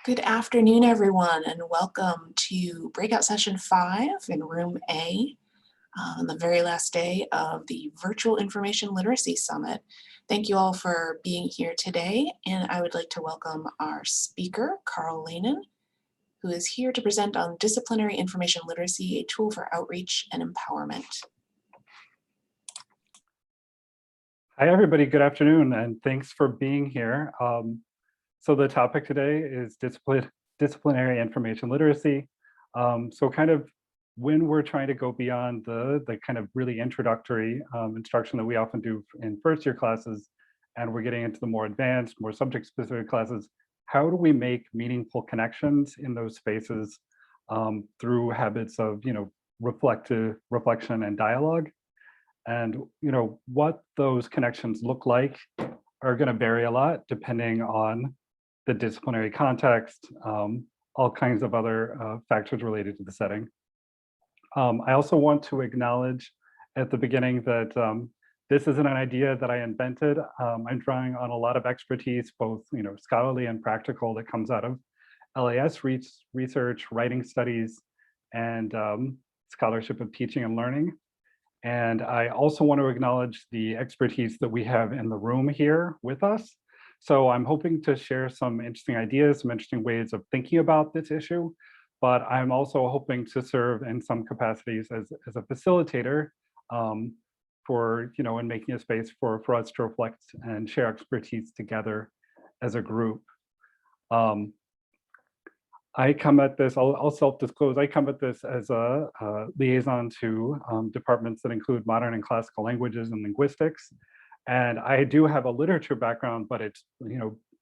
Good afternoon, everyone, and welcome to breakout session 5 in room A on the very last day of the Virtual Information Literacy Summit. Thank you all for being here today, and I would like to welcome our speaker, Carl Lehnen, who is here to present on Disciplinary Information Literacy, a tool for outreach and empowerment. Hi, everybody. Good afternoon, and thanks for being here. So the topic today is disciplinary information literacy. So kind of when we're trying to go beyond the kind of really introductory instruction that we often do in first year classes, and we're getting into the more advanced, more subject specific classes, how do we make meaningful connections in those spaces through habits of, reflection and dialogue? And, what those connections look like are going to vary a lot depending on the disciplinary context, all kinds of other factors related to the setting. I also want to acknowledge at the beginning that this isn't an idea that I invented. I'm drawing on a lot of expertise, both scholarly and practical, that comes out of LAS research, writing studies, and scholarship of teaching and learning. And I also want to acknowledge the expertise that we have in the room here with us. So I'm hoping to share some interesting ideas, some interesting ways of thinking about this issue, but I'm also hoping to serve in some capacities as a facilitator for, in making a space for us to reflect and share expertise together as a group. I come at this, I'll self-disclose, I come at this as a liaison to departments that include modern and classical languages and linguistics. And I do have a literature background, but it's,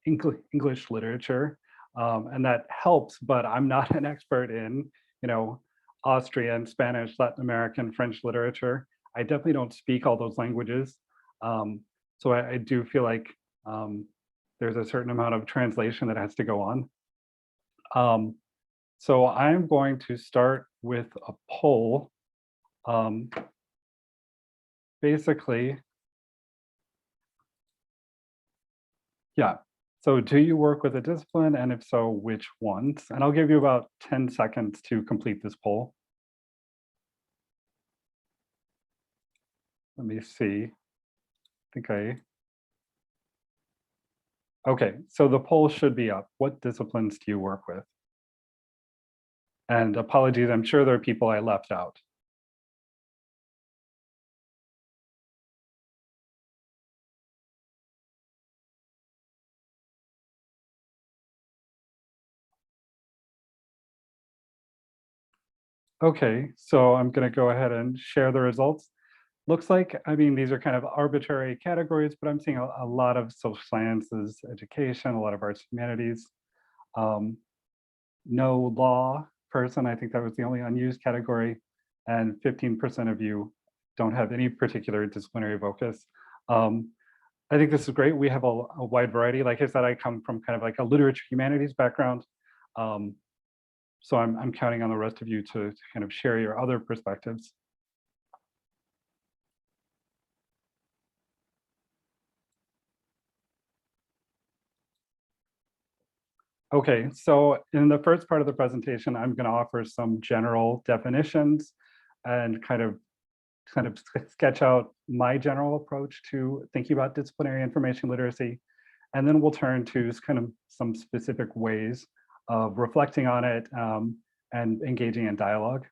English literature, and that helps, but I'm not an expert in, Austrian, Spanish, Latin American, French literature. I definitely don't speak all those languages. So I do feel like there's a certain amount of translation that has to go on. So I'm going to start with a poll. Basically, yeah. So do you work with a discipline? And if so, which ones? And I'll give you about 10 seconds to complete this poll. Let me see. Okay, so the poll should be up. What disciplines do you work with? And apologies, I'm sure there are people I left out. Okay, so I'm going to go ahead and share the results. Looks like, these are kind of arbitrary categories, but I'm seeing a lot of social sciences, education, a lot of arts, humanities. No law person, I think that was the only unused category, and 15% of you don't have any particular disciplinary focus. I think this is great. We have a wide variety. Like I said, I come from kind of like a literature humanities background. So I'm counting on the rest of you to kind of share your other perspectives. Okay, so in the first part of the presentation, I'm going to offer some general definitions and kind of sketch out my general approach to thinking about disciplinary information literacy. And then we'll turn to kind of some specific ways of reflecting on it and engaging in dialogue.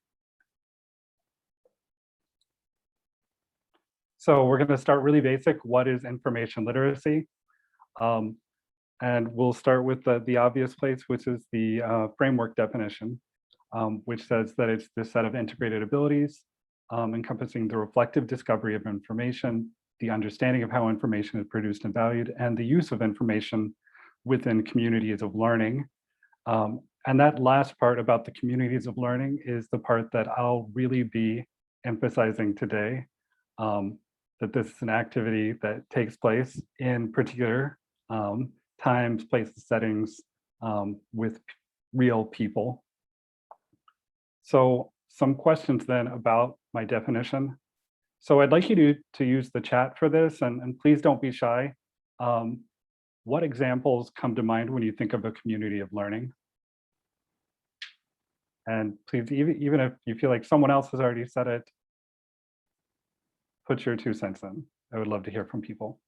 So we're going to start really basic. What is information literacy? And we'll start with the obvious place, which is the framework definition, which says that it's this set of integrated abilities encompassing the reflective discovery of information, the understanding of how information is produced and valued, and the use of information within communities of learning. And that last part about the communities of learning is the part that I'll really be emphasizing today, that this is an activity that takes place in particular times, places, settings with real people. So some questions then about my definition. So I'd like you to use the chat for this, and please don't be shy. What examples come to mind when you think of a community of learning? And please, even if you feel like someone else has already said it, put your 2 cents in. I would love to hear from people.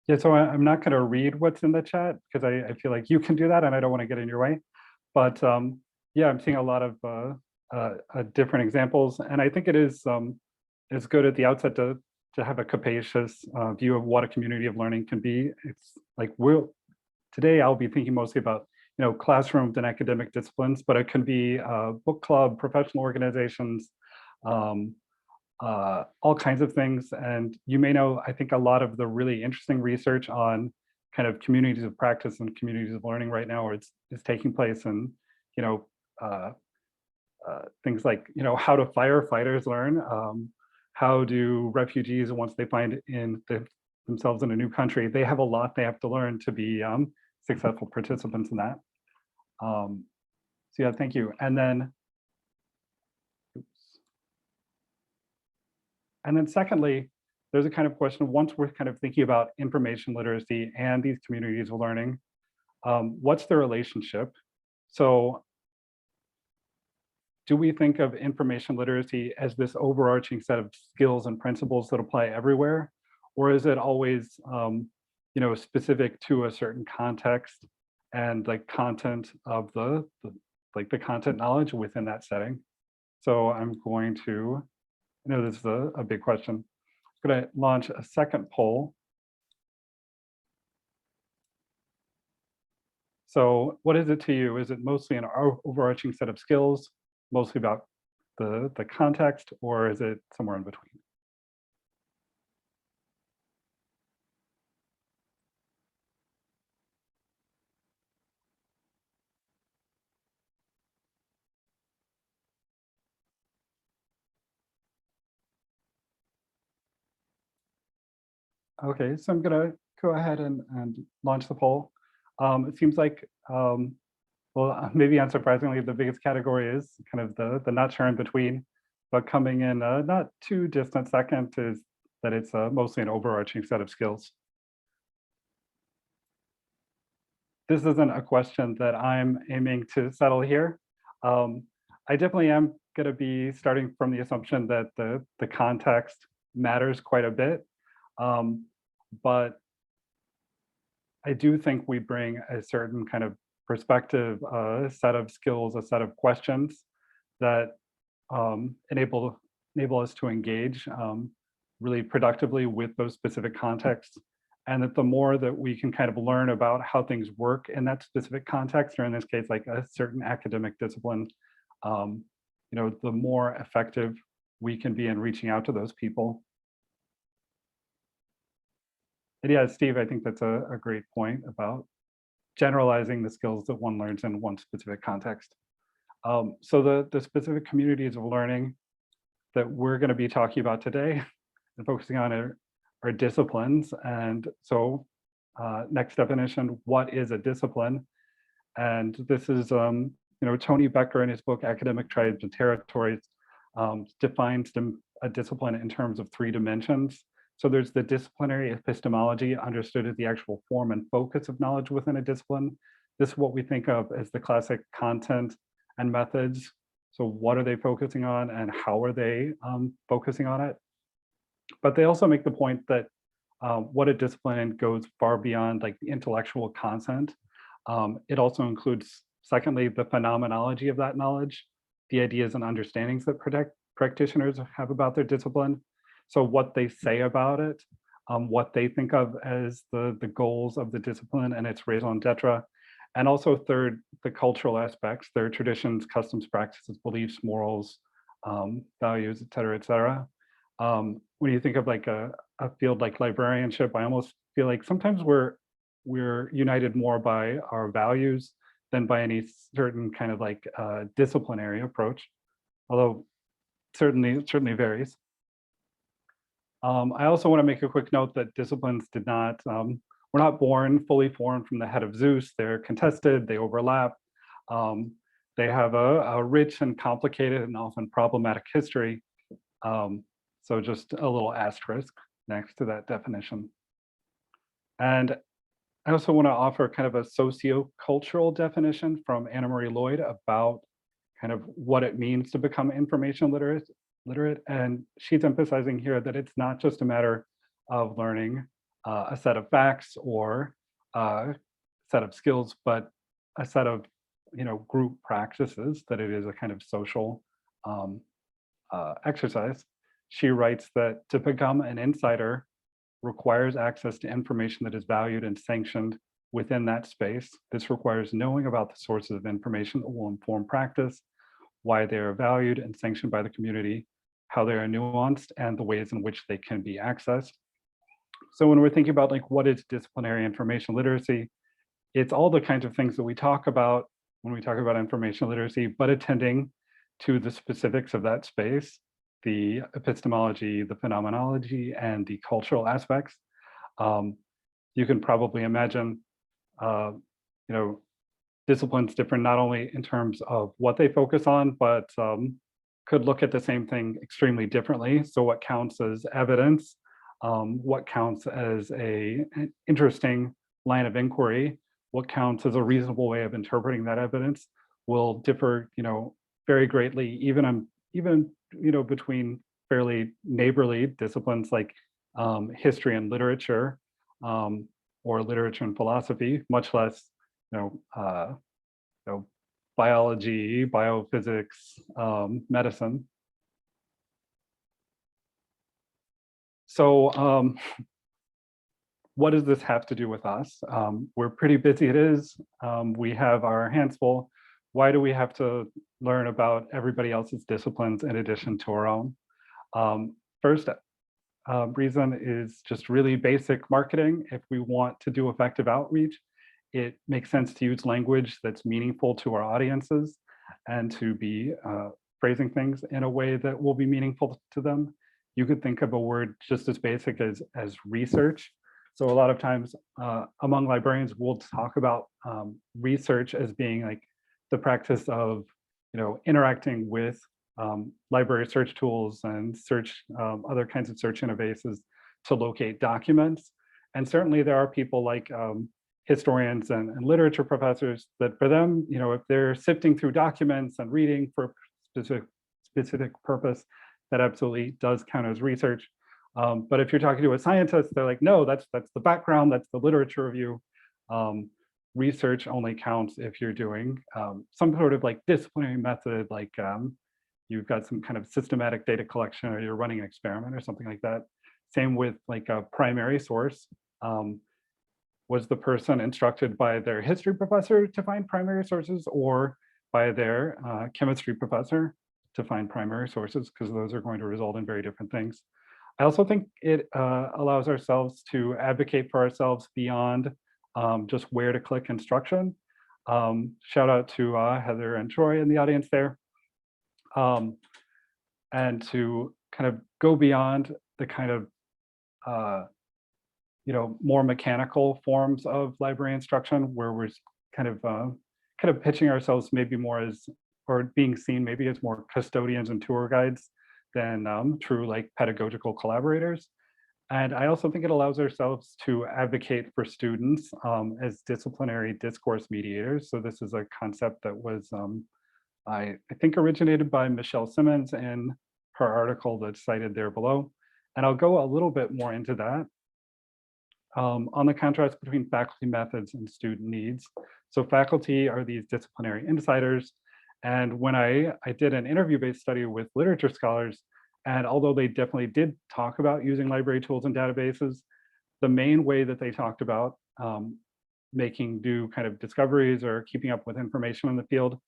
Yeah, so I'm not going to read what's in the chat because I feel like you can do that and I don't want to get in your way. But yeah, I'm seeing a lot of different examples. And I think it's good at the outset to have a capacious view of what a community of learning can be. It's like today I'll be thinking mostly about classrooms and academic disciplines, but it can be book club, professional organizations, um, all kinds of things. And you may know, I think a lot of the really interesting research on kind of communities of practice and communities of learning right now is taking place in, you know, uh, things like, how do firefighters learn? How do refugees, once they find themselves in a new country, they have a lot they have to learn to be successful participants in that. So yeah, thank you. And then, secondly, there's a kind of question, once we're kind of thinking about information literacy and these communities of learning, what's the relationship? So do we think of information literacy as this overarching set of skills and principles that apply everywhere? Or is it always specific to a certain context and like content of the content knowledge within that setting? So I'm going to, I know this is a big question. I'm going to launch a second poll. So what is it to you? Is it mostly an overarching set of skills, mostly about the context, or is it somewhere in between? Okay, so I'm gonna go ahead and launch the poll. It seems like, well, maybe unsurprisingly, the biggest category is kind of the not sure in between, but coming in a not too distant second is that it's mostly an overarching set of skills. This isn't a question that I'm aiming to settle here. I definitely am going to be starting from the assumption that the context matters quite a bit. But I do think we bring a certain kind of perspective, a set of skills, a set of questions that enable us to engage really productively with those specific contexts. And that the more that we can kind of learn about how things work in that specific context, or in this case, like a certain academic discipline, the more effective we can be in reaching out to those people. And yeah, Steve, I think that's a great point about generalizing the skills that one learns in one specific context. So the specific communities of learning that we're going to be talking about today and focusing on are disciplines. And so next definition, what is a discipline? And this is, Tony Becker in his book, Academic Tribes and Territories, defines a discipline in terms of 3 dimensions. So there's the disciplinary epistemology, understood as the actual form and focus of knowledge within a discipline. This is what we think of as the classic content and methods. So what are they focusing on and how are they focusing on it? But they also make the point that what a discipline goes far beyond like the intellectual content. It also includes, secondly, the phenomenology of that knowledge, the ideas and understandings that practitioners have about their discipline. So what they say about it, what they think of as the goals of the discipline and its raison d'etre. And also third, the cultural aspects, their traditions, customs, practices, beliefs, morals, values, et cetera, et cetera. When you think of like a field like librarianship, I almost feel like sometimes we're united more by our values than by any certain kind of like disciplinary approach, although certainly varies. I also want to make a quick note that disciplines were not born fully formed from the head of Zeus. They're contested, they overlap. Um, they have a rich and complicated and often problematic history. So just a little asterisk next to that definition. And I also want to offer kind of a sociocultural definition from Anna Marie Lloyd about kind of what it means to become information literate. And she's emphasizing here that it's not just a matter of learning a set of facts or a set of skills, but a set of group practices, that it is a kind of social exercise. She writes that to become an insider requires access to information that is valued and sanctioned within that space. This requires knowing about the sources of information that will inform practice, why they are valued and sanctioned by the community, how they are nuanced, and the ways in which they can be accessed. So when we're thinking about like what is disciplinary information literacy, it's all the kinds of things that we talk about when we talk about information literacy, but attending to the specifics of that space, the epistemology, the phenomenology, and the cultural aspects. You can probably imagine, disciplines different not only in terms of what they focus on, but could look at the same thing extremely differently. So what counts as evidence, what counts as an interesting line of inquiry, what counts as a reasonable way of interpreting that evidence will differ, very greatly, even between fairly neighborly disciplines like history and literature, or literature and philosophy, much less, biology, biophysics, medicine. So what does this have to do with us? We're pretty busy it is. We have our hands full. Why do we have to learn about everybody else's disciplines in addition to our own? First reason is just really basic marketing. If we want to do effective outreach, it makes sense to use language that's meaningful to our audiences and to be phrasing things in a way that will be meaningful to them. You could think of a word just as basic as research. So a lot of times among librarians, we'll talk about research as being like the practice of, interacting with library search tools and other kinds of search interfaces to locate documents. And certainly there are people like historians and literature professors that for them, if they're sifting through documents and reading for specific purpose, that absolutely does count as research. But if you're talking to a scientist, they're like, no, that's the background, that's the literature review. Research only counts if you're doing some sort of like disciplinary method, like you've got some kind of systematic data collection or you're running an experiment or something like that. Same with like a primary source. Was the person instructed by their history professor to find primary sources or by their chemistry professor to find primary sources? Because those are going to result in very different things. I also think it allows ourselves to advocate for ourselves beyond just where to click instruction. Shout out to Heather and Troy in the audience there. And to kind of go beyond the kind of more mechanical forms of library instruction, where we're kind of pitching ourselves maybe more as, or being seen maybe as more custodians and tour guides than true like pedagogical collaborators. And I also think it allows ourselves to advocate for students as disciplinary discourse mediators. So this is a concept that was, I think, originated by Michelle Simmons in her article that's cited there below. And I'll go a little bit more into that. On the contrast between faculty methods and student needs. So faculty are these disciplinary insiders. And when I did an interview-based study with literature scholars, and although they definitely did talk about using library tools and databases, the main way that they talked about making new kind of discoveries or keeping up with information in the field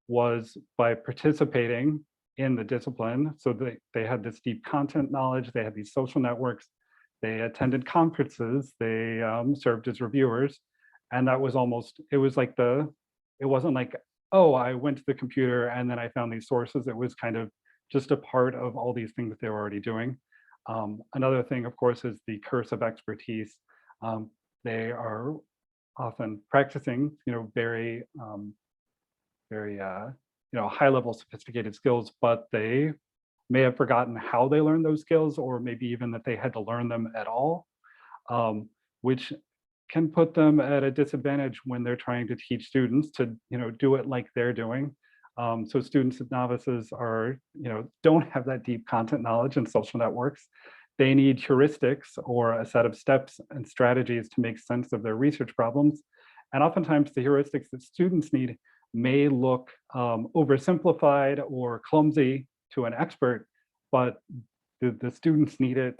was by participating in the discipline. So they had this deep content knowledge, they had these social networks, they attended conferences, they served as reviewers. And that was almost, it was like it wasn't like, oh, I went to the computer and then I found these sources. It was kind of just a part of all these things that they were already doing. Another thing, of course, is the curse of expertise. They are often practicing, very high level sophisticated skills, but they may have forgotten how they learned those skills, or maybe even that they had to learn them at all, which can put them at a disadvantage when they're trying to teach students to do it like they're doing. So students and novices don't have that deep content knowledge and social networks. They need heuristics or a set of steps and strategies to make sense of their research problems. And oftentimes the heuristics that students need may look oversimplified or clumsy to an expert, but the students need it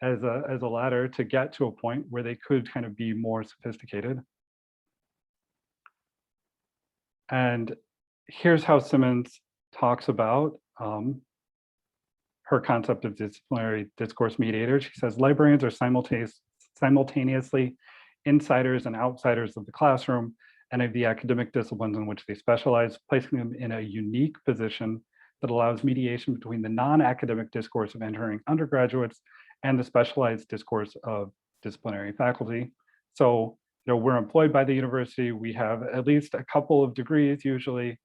as a ladder to get to a point where they could kind of be more sophisticated. And here's how Simmons talks about her concept of disciplinary discourse mediator. She says, librarians are simultaneously insiders and outsiders of the classroom and of the academic disciplines in which they specialize, placing them in a unique position that allows mediation between the non-academic discourse of entering undergraduates and the specialized discourse of disciplinary faculty. So, we're employed by the university. We have at least a couple of degrees usually.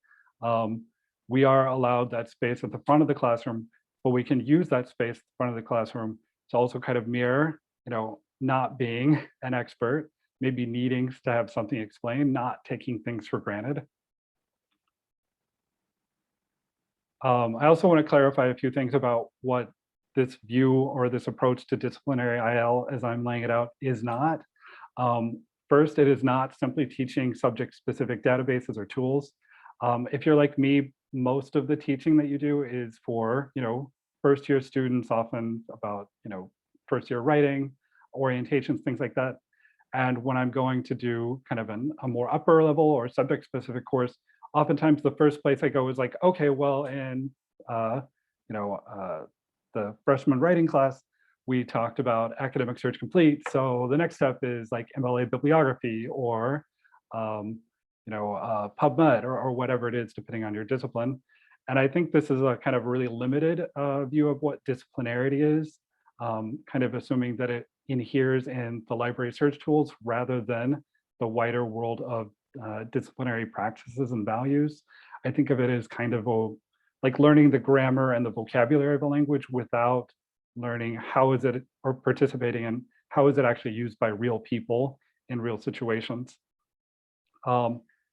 We are allowed that space at the front of the classroom, but we can use that space at the front of the classroom to also kind of mirror, not being an expert, maybe needing to have something explained, not taking things for granted. I also want to clarify a few things about what this view or this approach to disciplinary IL, as I'm laying it out, is not. First, it is not simply teaching subject-specific databases or tools. If you're like me, most of the teaching that you do is for, first-year students, often about, first-year writing, orientations, things like that. And when I'm going to do kind of a more upper level or subject-specific course, oftentimes the first place I go is like, okay, well, in the freshman writing class, we talked about academic search complete. So the next step is like MLA bibliography or PubMed or whatever it is, depending on your discipline. And I think this is a kind of really limited view of what disciplinarity is, kind of assuming that it inheres in the library search tools rather than the wider world of disciplinary practices and values. I think of it as kind of like learning the grammar and the vocabulary of a language without learning how is it, or participating in how is it actually used by real people in real situations.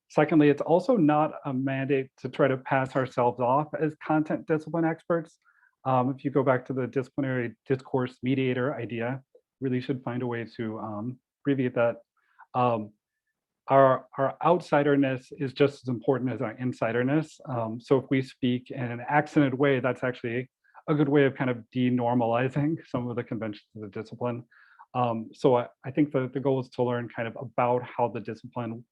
Secondly, it's also not a mandate to try to pass ourselves off as content discipline experts. If you go back to the disciplinary discourse mediator idea, really should find a way to abbreviate that. Our outsiderness is just as important as our insiderness. So if we speak in an accented way, that's actually a good way of kind of denormalizing some of the conventions of the discipline. So I think the goal is to learn kind of about how the discipline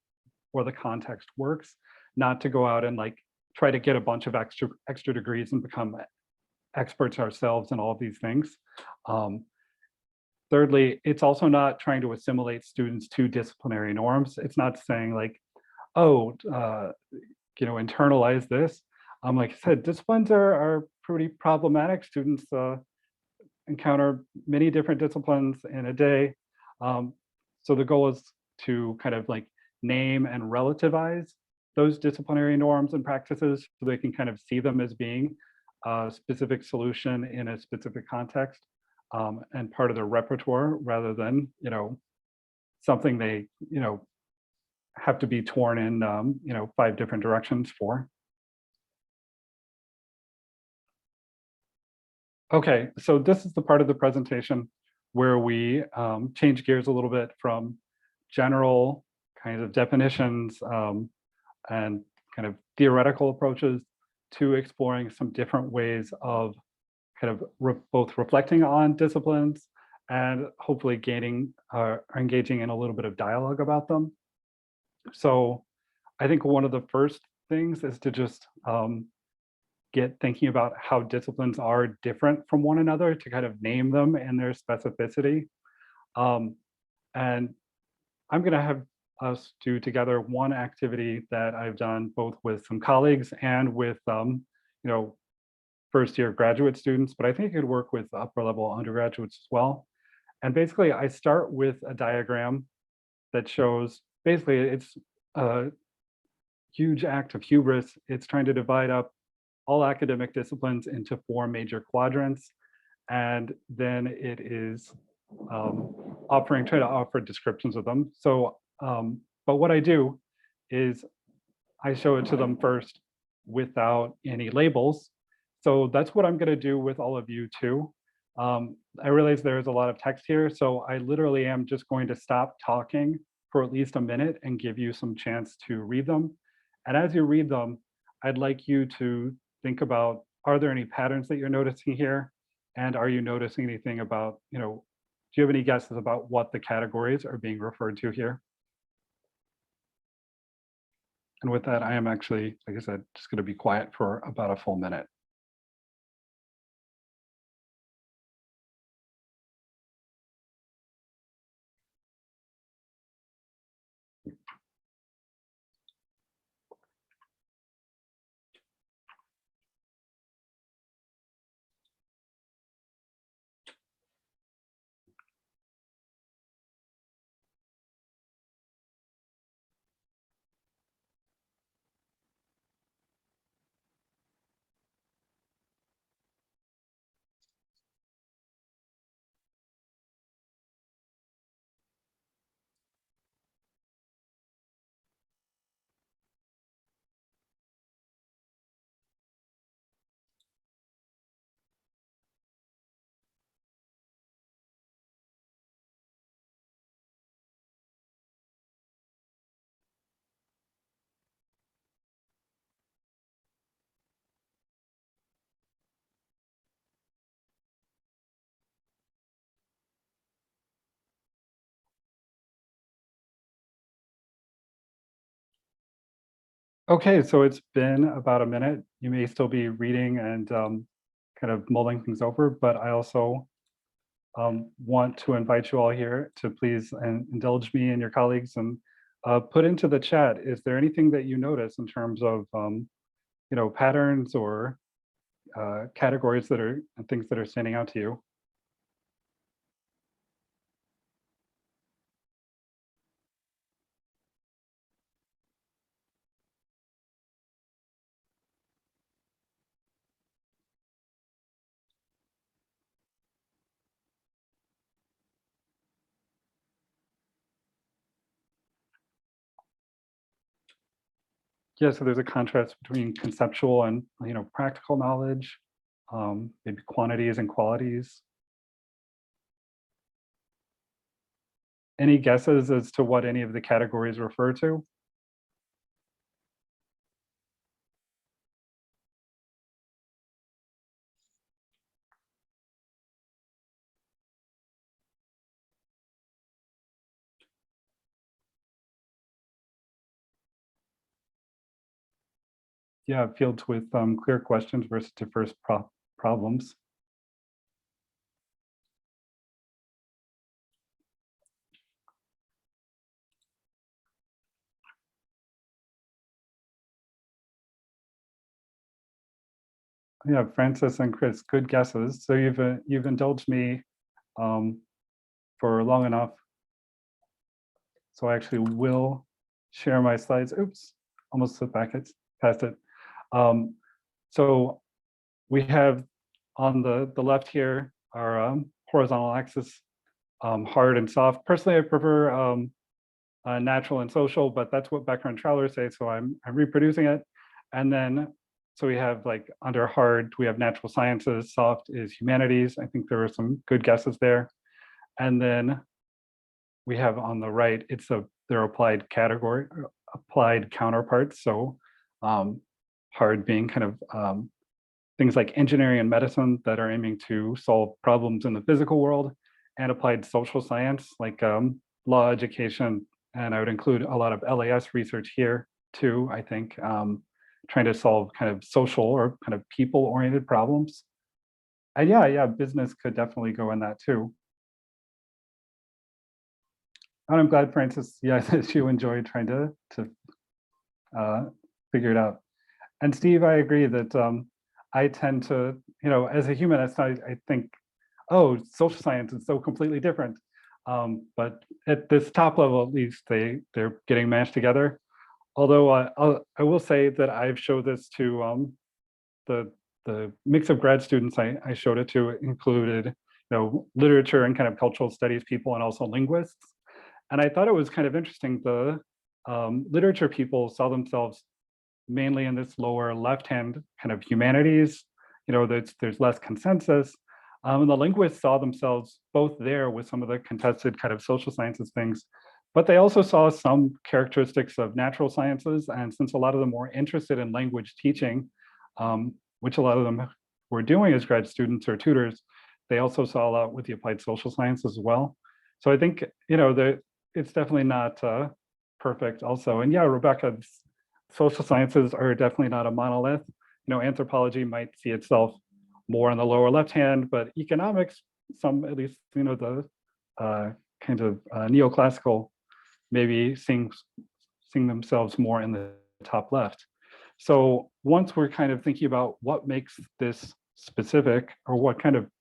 or the context works, not to go out and like try to get a bunch of extra degrees and become experts ourselves in all of these things. Thirdly, it's also not trying to assimilate students to disciplinary norms. It's not saying like, oh, internalize this. Like I said, disciplines are pretty problematic. Students encounter many different disciplines in a day. So the goal is to kind of like name and relativize those disciplinary norms and practices so they can kind of see them as being a specific solution in a specific context. And part of their repertoire rather than, something they, have to be torn in, 5 different directions for. Okay, so this is the part of the presentation where we change gears a little bit from general kinds of definitions and kind of theoretical approaches to exploring some different ways of kind of both reflecting on disciplines and hopefully gaining or engaging in a little bit of dialogue about them. So I think one of the first things is to just get thinking about how disciplines are different from one another to kind of name them in their specificity. And I'm going to have us do together one activity that I've done both with some colleagues and with first year graduate students, but I think it could work with upper level undergraduates as well. And basically I start with a diagram that shows, basically it's a huge act of hubris. It's trying to divide up all academic disciplines into 4 major quadrants. And then it is trying to offer descriptions of them. So, but what I do is I show it to them first without any labels. So that's what I'm going to do with all of you too. I realize there's a lot of text here, so I literally am just going to stop talking for at least a minute and give you some chance to read them. And as you read them, I'd like you to think about, are there any patterns that you're noticing here? And are you noticing anything about, do you have any guesses about what the categories are being referred to here? And with that, I am actually, like I said, just going to be quiet for about a full minute. Okay, so it's been about a minute. You may still be reading and kind of mulling things over, but I also want to invite you all here to please indulge me and your colleagues and put into the chat, is there anything that you notice in terms of patterns or categories that are things that are standing out to you? Yeah, so there's a contrast between conceptual and practical knowledge, maybe quantities and qualities. Any guesses as to what any of the categories refer to? Yeah, fields with clear questions versus diverse problems. Yeah, Francis and Chris, good guesses. So you've indulged me for long enough. So I actually will share my slides. Oops, almost slipped back past it. So we have on the left here our horizontal axis, hard and soft. Personally, I prefer natural and social, but that's what background travelers say, so I'm reproducing it. And then, so we have like under hard, we have natural sciences, soft is humanities. I think there were some good guesses there. And then we have on the right, their applied counterparts. So hard being kind of things like engineering and medicine that are aiming to solve problems in the physical world, and applied social science like law, education, and I would include a lot of LAS research here too, I think, trying to solve kind of social or kind of people-oriented problems. And yeah, business could definitely go in that too. And I'm glad, Francis, yeah, that you enjoyed trying to figure it out. And Steve, I agree that I tend to, as a humanist, I think, oh, social science is so completely different. But at this top level, at least, they're getting mashed together. Although I will say that I've showed this to the mix of grad students I showed it to included, literature and kind of cultural studies people and also linguists. And I thought it was kind of interesting. The literature people saw themselves mainly in this lower left-hand kind of humanities, there's less consensus. And the linguists saw themselves both there with some of the contested kind of social sciences things, but they also saw some characteristics of natural sciences. And since a lot of them were interested in language teaching, which a lot of them were doing as grad students or tutors, they also saw a lot with the applied social sciences as well. So I think, it's definitely not perfect also. And yeah, Rebecca, social sciences are definitely not a monolith. Anthropology might see itself more on the lower left hand, but economics, some at least, the kind of neoclassical, maybe seeing themselves more in the top left. So once we're kind of thinking about what makes this specific, or what kind of,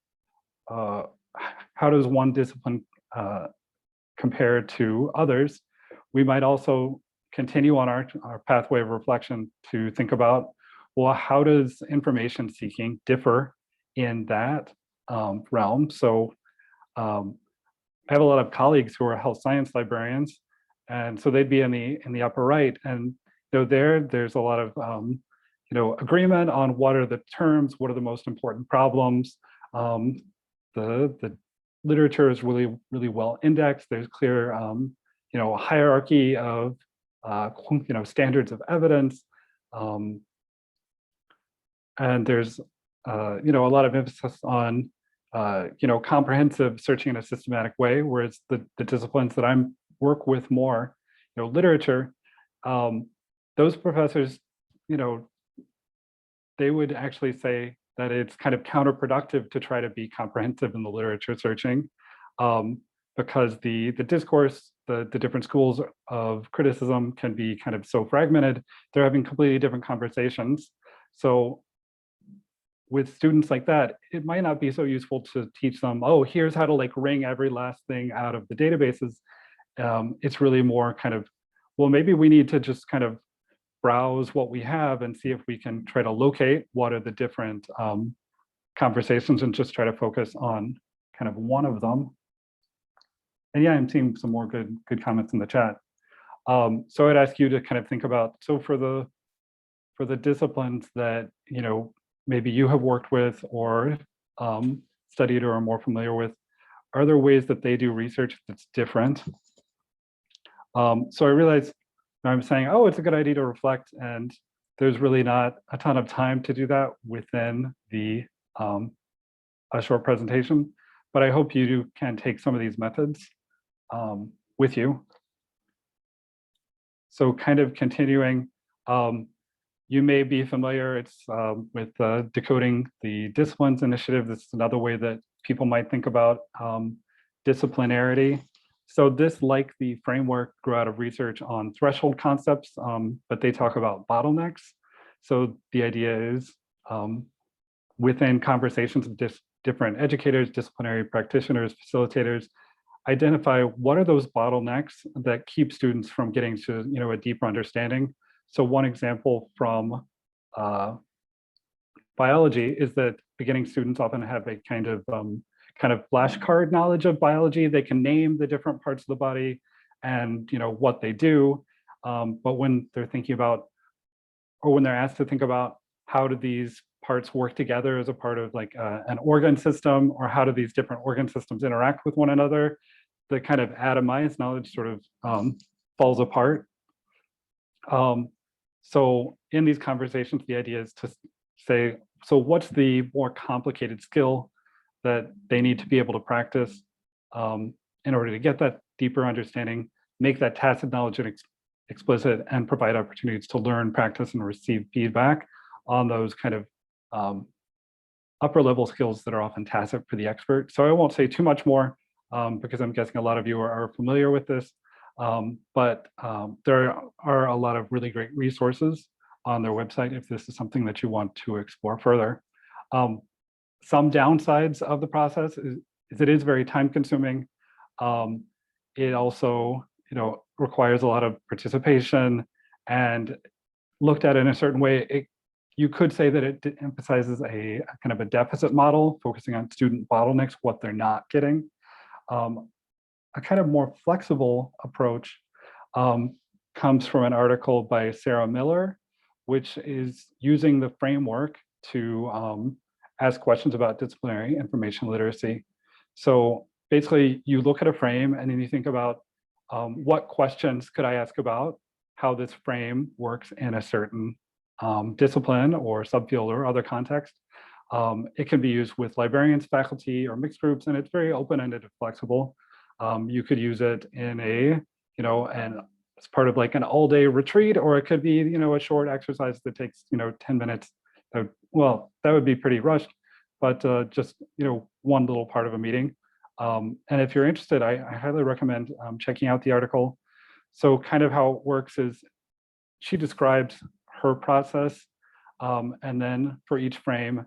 how does one discipline compare to others, we might also continue on our pathway of reflection to think about, well, how does information seeking differ in that realm? So I have a lot of colleagues who are health science librarians, and so they'd be in the upper right, and there's a lot of agreement on what are the terms, what are the most important problems. The literature is really well indexed. There's clear hierarchy of standards of evidence, and there's a lot of emphasis on comprehensive searching in a systematic way, whereas the disciplines that I work with more, literature, those professors, they would actually say that it's kind of counterproductive to try to be comprehensive in the literature searching, because the discourse, the different schools of criticism can be kind of so fragmented. They're having completely different conversations. So with students like that, it might not be so useful to teach them, oh, here's how to wring every last thing out of the databases. It's really more kind of, well, maybe we need to just kind of browse what we have and see if we can try to locate what are the different conversations and just try to focus on kind of one of them. And yeah, I'm seeing some more good comments in the chat. So I'd ask you to kind of think about, so for the disciplines that, maybe you have worked with or studied or are more familiar with, are there ways that they do research that's different? So I realize I'm saying, oh, it's a good idea to reflect, and there's really not a ton of time to do that within a short presentation, but I hope you can take some of these methods with you. So kind of continuing, you may be familiar, it's with Decoding the Disciplines Initiative. This is another way that people might think about disciplinarity. So this, like the framework, grew out of research on threshold concepts, but they talk about bottlenecks. So the idea is within conversations of different educators, disciplinary practitioners, facilitators, identify what are those bottlenecks that keep students from getting to a deeper understanding. So one example from biology is that beginning students often have a kind of flashcard knowledge of biology. They can name the different parts of the body and what they do, but when they're thinking about, or when they're asked to think about how do these parts work together as a part of an organ system, or how do these different organ systems interact with one another, the kind of atomized knowledge sort of falls apart. So in these conversations, the idea is to say, so what's the more complicated skill that they need to be able to practice in order to get that deeper understanding, make that tacit knowledge explicit and provide opportunities to learn, practice, and receive feedback on those kind of upper level skills that are often tacit for the expert. So I won't say too much more because I'm guessing a lot of you are familiar with this, but there are a lot of really great resources on their website if this is something that you want to explore further. Some downsides of the process is it is very time consuming. It also, requires a lot of participation, and looked at in a certain way, you could say that it emphasizes a kind of a deficit model, focusing on student bottlenecks, what they're not getting. A kind of more flexible approach comes from an article by Sarah Miller, which is using the framework to ask questions about disciplinary information literacy. So basically, you look at a frame and then you think about what questions could I ask about how this frame works in a certain discipline or subfield or other context. It can be used with librarians, faculty, or mixed groups, and it's very open-ended and flexible. You could use it in and as part of like an all-day retreat, or it could be, a short exercise that takes, 10 minutes. Well, that would be pretty rushed, but just, one little part of a meeting. And if you're interested, I highly recommend checking out the article. So kind of how it works is she describes her process, and then for each frame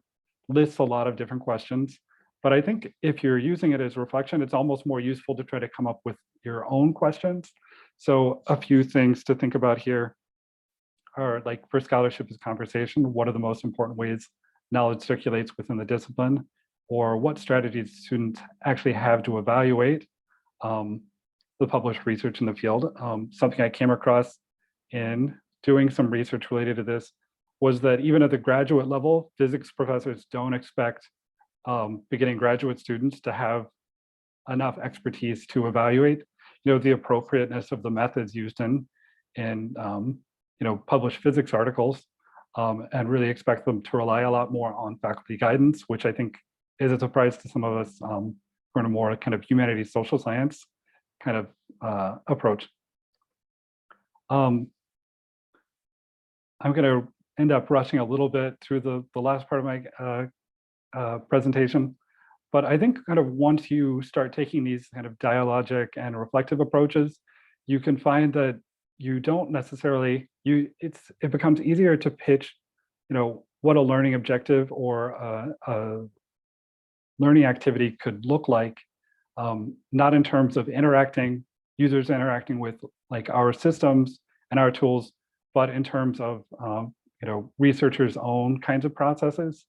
lists a lot of different questions. But I think if you're using it as reflection, it's almost more useful to try to come up with your own questions. So a few things to think about here are, like, for scholarship is conversation, what are the most important ways knowledge circulates within the discipline? Or what strategies students actually have to evaluate the published research in the field. Something I came across in doing some research related to this was that even at the graduate level, physics professors don't expect beginning graduate students to have enough expertise to evaluate, the appropriateness of the methods used in published physics articles, and really expect them to rely a lot more on faculty guidance, which I think is a surprise to some of us who are in a more kind of humanities, social science kind of approach. I'm going to end up rushing a little bit through the last part of my presentation, but I think kind of once you start taking these kind of dialogic and reflective approaches, you can find that you don't necessarily, it becomes easier to pitch, what a learning objective or a learning activity could look like, not in terms of users interacting with like our systems and our tools, but in terms of researchers' own kinds of processes.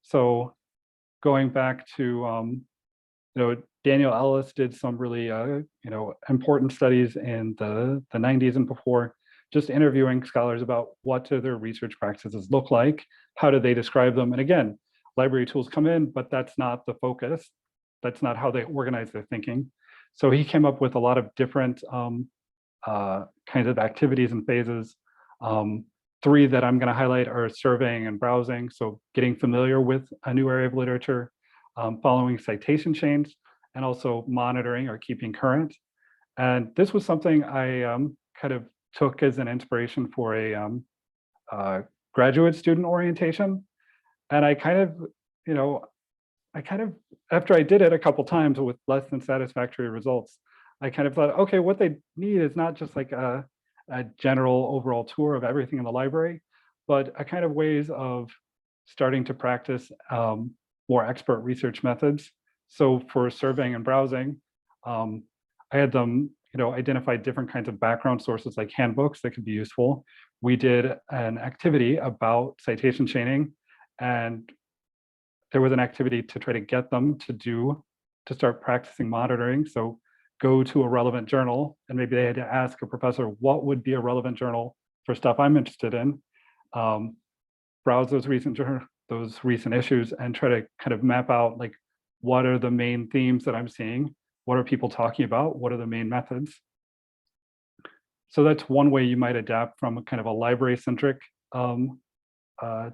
So going back to Daniel Ellis did some really important studies in the 90s and before, just interviewing scholars about what do their research practices look like, how do they describe them, and again, library tools come in, but that's not the focus. That's not how they organize their thinking. So he came up with a lot of different kinds of activities and phases. Three that I'm going to highlight are surveying and browsing. So getting familiar with a new area of literature, following citation chains, and also monitoring or keeping current. And this was something I kind of took as an inspiration for a graduate student orientation. And I kind of, after I did it a couple times with less than satisfactory results, I kind of thought, okay, what they need is not just like a general overall tour of everything in the library, but a kind of ways of starting to practice more expert research methods. So for surveying and browsing, I had them, identify different kinds of background sources like handbooks that could be useful. We did an activity about citation chaining, and there was an activity to try to get them to start practicing monitoring. So go to a relevant journal, and maybe they had to ask a professor, what would be a relevant journal for stuff I'm interested in? Browse those recent issues and try to kind of map out, like, what are the main themes that I'm seeing? What are people talking about? What are the main methods? So that's one way you might adapt from a kind of a library-centric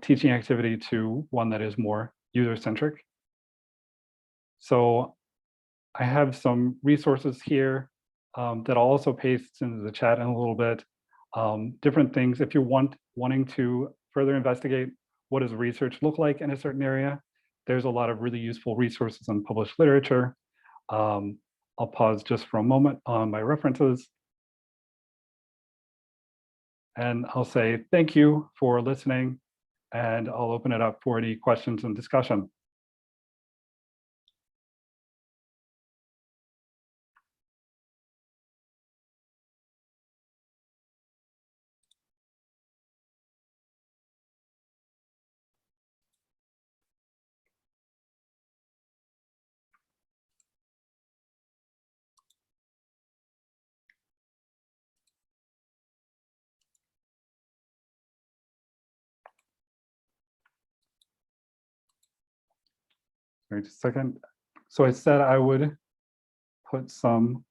teaching activity to one that is more user-centric. So I have some resources here that I'll also paste into the chat in a little bit. different things. If you're wanting to further investigate what does research look like in a certain area, there's a lot of really useful resources on published literature. I'll pause just for a moment on my references. And I'll say thank you for listening, and I'll open it up for any questions and discussion. Wait just a second. So I said I would put some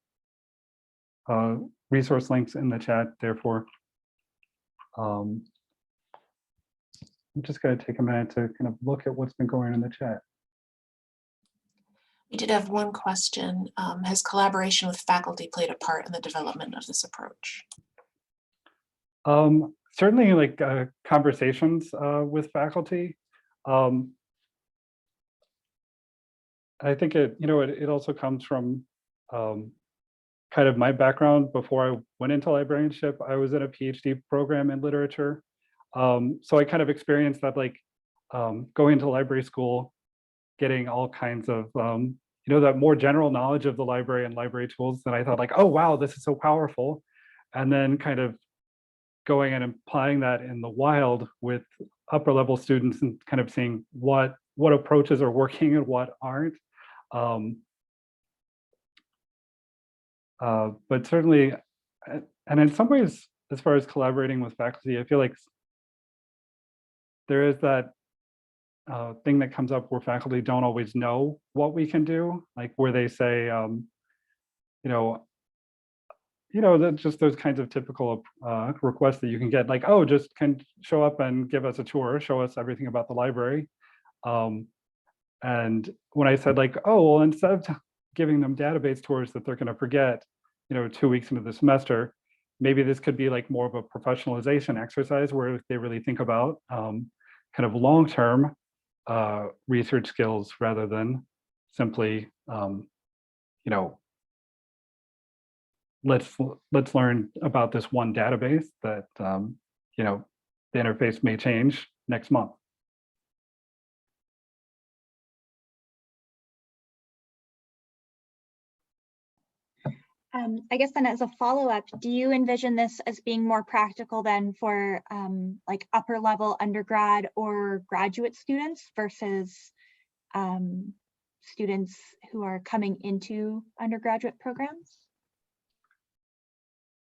resource links in the chat. Therefore, I'm just going to take a minute to kind of look at what's been going on in the chat. We did have one question. Has collaboration with faculty played a part in the development of this approach? Certainly, like conversations with faculty. I think it also comes from kind of my background. Before I went into librarianship, I was in a PhD program in literature. So I kind of experienced that, like going into library school, getting all kinds of, that more general knowledge of the library and library tools that I thought like, oh, wow, this is so powerful. And then kind of going and applying that in the wild with upper level students and kind of seeing what approaches are working and what aren't. But certainly, and in some ways, as far as collaborating with faculty, I feel like there is that thing that comes up where faculty don't always know what we can do, like where they say, that just those kinds of typical requests that you can get, like, oh, just can show up and give us a tour, show us everything about the library. And when I said like, oh, well, instead of giving them database tours that they're going to forget, 2 weeks into the semester, maybe this could be like more of a professionalization exercise where they really think about kind of long-term research skills rather than simply, let's learn about this one database that, the interface may change next month. I guess then as a follow-up, do you envision this as being more practical than for like upper level undergrad or graduate students versus students who are coming into undergraduate programs?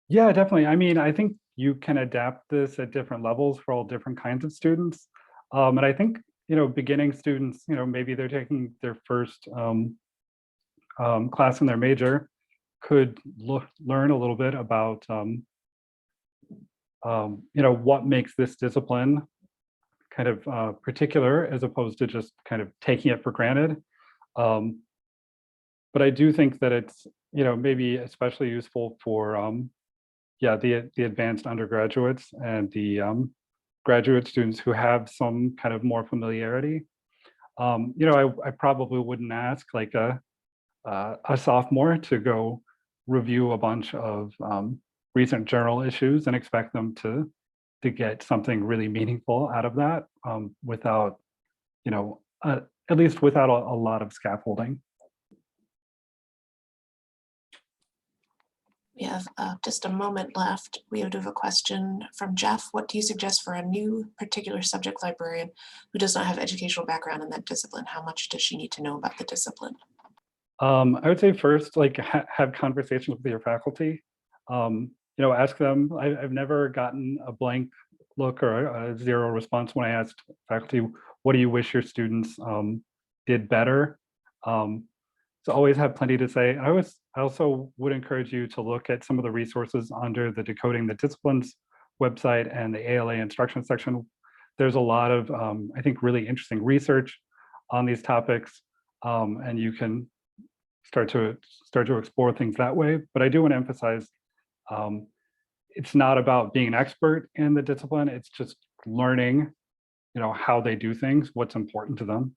Yeah, definitely. I mean, I think you can adapt this at different levels for all different kinds of students. And I think, beginning students, maybe they're taking their first class in their major, could learn a little bit about, what makes this discipline kind of particular as opposed to just kind of taking it for granted. But I do think that it's, maybe especially useful for, the advanced undergraduates and the graduate students who have some kind of more familiarity. I probably wouldn't ask like a sophomore to go review a bunch of recent journal issues and expect them to get something really meaningful out of that without, at least without a lot of scaffolding. We have just a moment left. We do have a question from Jeff. What do you suggest for a new particular subject librarian who does not have educational background in that discipline? How much does she need to know about the discipline? I would say first, like have conversations with your faculty. Ask them. I've never gotten a blank look or a zero response when I asked faculty, what do you wish your students did better? So always have plenty to say. I also would encourage you to look at some of the resources under the Decoding the Disciplines website and the ALA instruction section. There's a lot of, I think, really interesting research on these topics, and you can start to explore things that way. But I do want to emphasize, it's not about being an expert in the discipline. It's just learning, how they do things, what's important to them.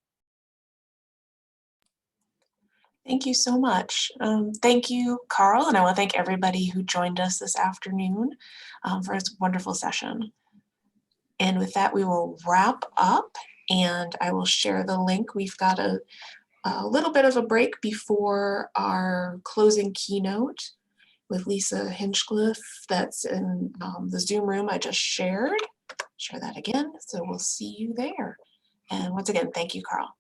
Thank you so much. Thank you, Carl, and I want to thank everybody who joined us this afternoon for this wonderful session. And with that, we will wrap up, and I will share the link. We've got a little bit of a break before our closing keynote with Lisa Hinchcliffe that's in the Zoom room I just shared. Share that again, so we'll see you there. And once again, thank you, Carl.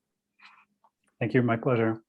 Thank you, my pleasure.